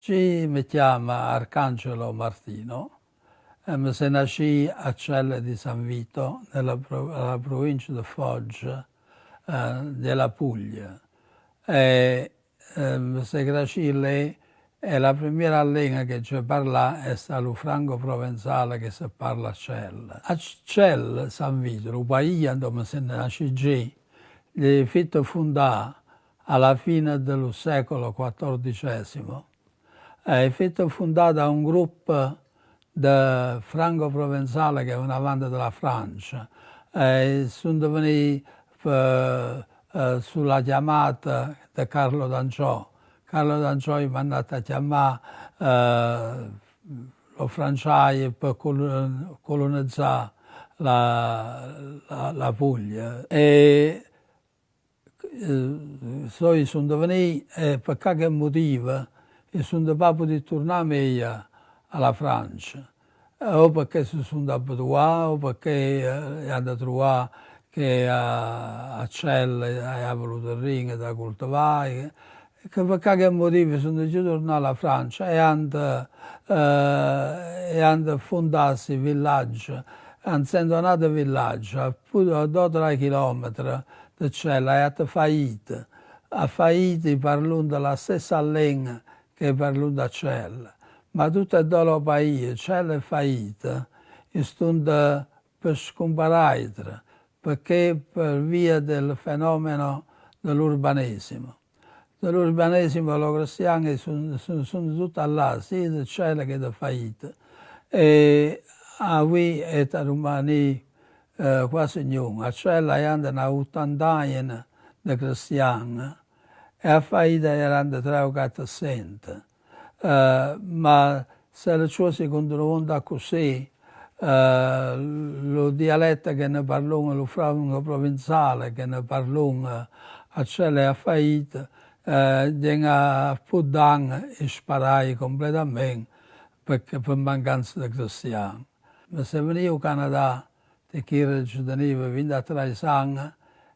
Mi chiamo Arcangelo Martino, sono nato a Celle di San Vito, nella provincia di Foggia, della Puglia. Sono cresciuto lì e la prima lingua che ci parla è il franco-provenzale che si parla a Celle. A Celle, San Vito, il paese dove sono nato, è stato fondato alla fine del secolo XIV. È stato fondato da un gruppo di franco-provenzali che venivano avanti dalla Francia. Sono venuti sulla chiamata di Carlo d'Angiò. Carlo d'Angiò mi ha mandato a chiamare lo franciaio per colonizzare la Puglia. Sono venuti per qualche motivo e sono potuti tornare meglio alla Francia, o perché si sono abituati o perché hanno trovato che a Celle aveva voluto il ring da coltivare, che per qualche motivo sono dovuti tornare alla Francia e hanno fondato il villaggio, hanno abbandonato il villaggio a 2-3 chilometri da Celle, e hanno fallito. Ha fallito parlando la stessa lingua che parlando a Celle, ma tutto è dove il paese, Celle è fallita, e stanno per scomparire, perché per via del fenomeno dell'urbanesimo. Dell'urbanesimo i cristiani sono tutti là, sia di Celle che di fallita. E qui è rimasto quasi niente. A Celle hanno 80 anni di cristiani, e a Faida erano 300 o 400. Ma se le cose continuano così, il dialetto che ne parlano, il franco provenzale che ne parlano a Celle e a Faida, viene a Pudan e sparare completamente perché per mancanza di cristiani. Ma se venivo al Canada, che ci tenevo 23 anni,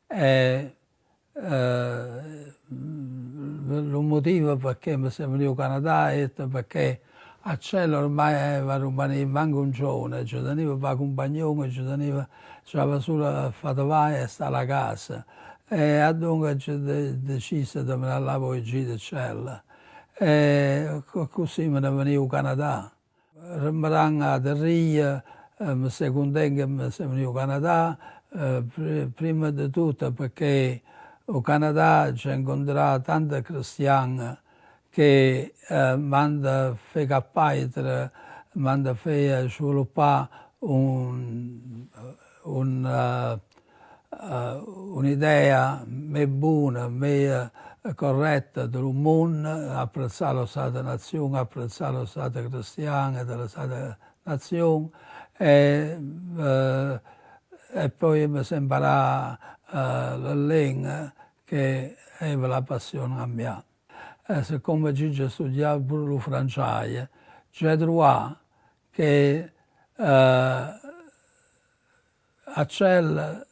e il motivo perché mi sono venuto al Canada è perché a Celle ormai era manco un giorno, ci tenevo per compagnone, c'era solo fatto vai e stare a casa. E dunque ho deciso di andare là poi giù di Celle. E così me ne venivo al Canada. Rimarrò a Rio, mi sono contento che mi sono venuto al Canada, prima di tutto perché al Canada ci ho incontrato tanti cristiani che mi hanno fatto capire, mi hanno fatto sviluppare un'idea molto buona, molto corretta del mondo, apprezzare lo Stato Nazione, apprezzare lo Stato cristiano della Stata Nazione, e poi mi sono imparato la lingua che aveva la passione a me. Siccome ho studiato pure il francese, ho trovato che a Celle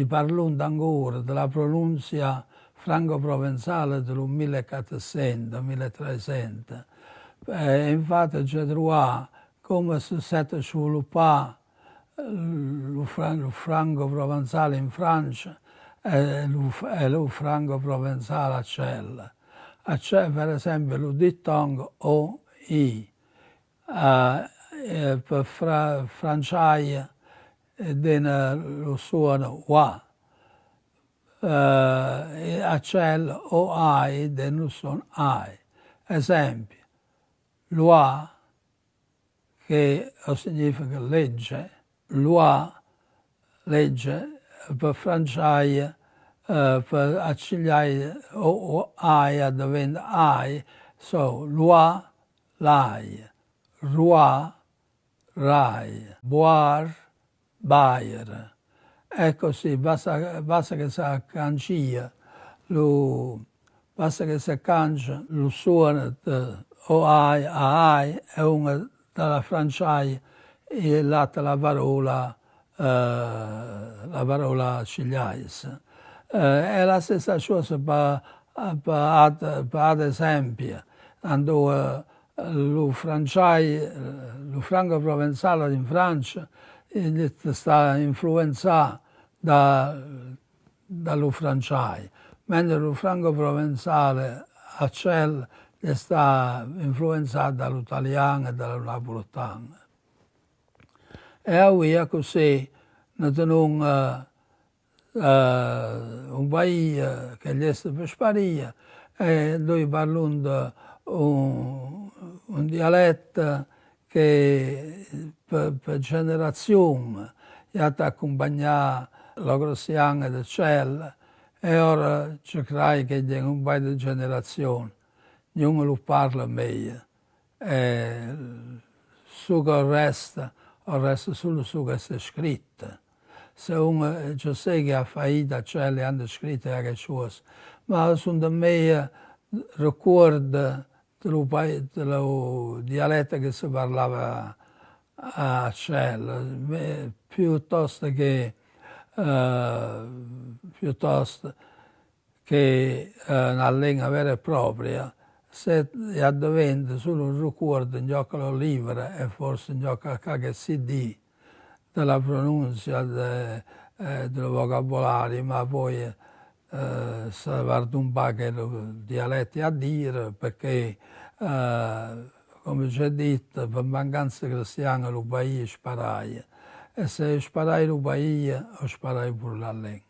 parlando ancora della pronuncia franco-provenzale del 1400-1300. Infatti ho trovato come si è sviluppato il franco-provenzale in Francia e il franco-provenzale a Celle. A Celle, per esempio, il dittongo O-I, per francese viene lo suono WA. A Celle O-I viene lo suono AI. Esempio, loi, che significa legge, loi, legge, per francese, per accigliare O-I diventa AI, so loi, lai, roi, rai, boar, bayer. È così, basta che si cangia, basta che si cangia il suono di O-I a AI, è una dalla francese e l'altra la parola cigliais. È la stessa cosa per ad esempio, quando lo franco provenzale in Francia sta influenzato dallo francese, mentre lo franco provenzale a Celle sta influenzato dall'italiano e dallo napoletano. E a così noi abbiamo un paese che gli è per sparire e noi parliamo un dialetto che per generazioni ha accompagnato la Grossiana di Celle e ora ci credo che è un paio di generazioni, non lo parla meglio. E su che resta solo su che è scritto. Se uno, io so che a Faida Celle hanno scritto anche cose, ma sono da me ricordo dello dialetto che si parlava a Celle, piuttosto che una lingua vera e propria, se addoventa solo un ricordo in gioco lo libro e forse in gioco che si dice della pronuncia, del vocabolario, ma poi si guarda un po' che i dialetti a dire, perché, come ci è detto, per mancanza cristiana il paese sparai. E se sparai il paese, sparai pure la lingua.